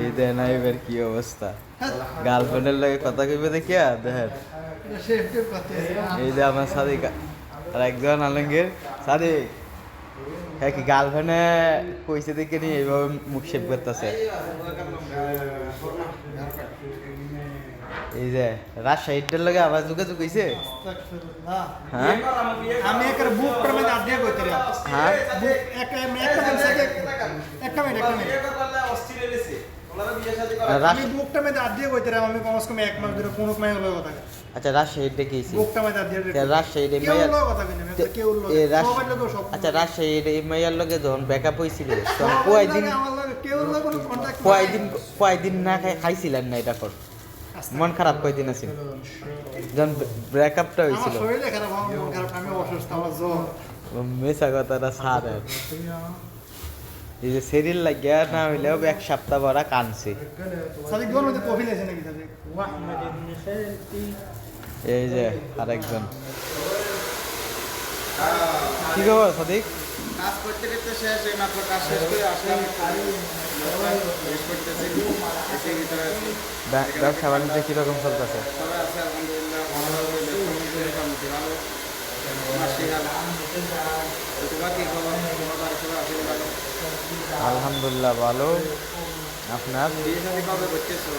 এই দেন এবার কি অবস্থা, গার্লফ্রেন্ডের লাগে কথা কইবে দেখিয়া দেখেন। এই যে আমার সাদিক আর একজন আলমগীর সাদিক, হ্যাঁ কি গার্লফ্রেন্ডে কইছে দেখে নি এইভাবে মুখ শেপ করতেছে। এই যে রাজশাহীটার লগে আবার যোগাযোগ হইছে। হ্যাঁ আমি একের বুক প্রমে দাঁত দিয়ে কইতে রে। হ্যাঁ বুক একটা মিনিট আমি বুকটা মে দাঁত দিয়ে কইতে রে। আমি কমস কম এক মাস ধরে কোন মাই হলো কথা। আচ্ছা রাজশাহীটা কি হইছে? বুকটা মে দাঁত দিয়ে রাজশাহীর কেউ হলো কথা কইনি আমি কেউ হলো সবার লোক সব। আচ্ছা রাজশাহীর এই মাইয়ার লগে যখন ব্যাকআপ হইছিল তখন আমার লাগে কেউ হলো কোনো কন্টাক্ট কয়দিন না খাইছিলেন না এটা কর, মন খারাপ কয়দিন আছিল যখন ব্রেকআপটা হয়েছিল? আমার শরীরে খারাপ, আমার মন খারাপ, আমি অসুস্থ, আমার জ্বর। মেসা কথাটা সার। এই যে সেরিল লাগিয়া না হইলেও এক সপ্তাহ ভরা কানছি। সাদিক দোর মধ্যে কফি লেছে নাকি সাদিক? এই যে আরেকজন, কি খবর সাদিক? কাজ করতে করতে শেষ, এই মাত্র কাজ শেষ করে আসলাম। ব্যবসা বাণিজ্য কিরকম চলতেছে? সবাই আছে আলহামদুলিল্লাহ, ভালোভাবে মোটামুটি ভালো। তোমার কি খবর? তোমার বাড়ি সবাই আছে ভালো? আলহামদুলিল্লাহ ভালো। আপনার বিয়ে শাদী কবে করতেছো?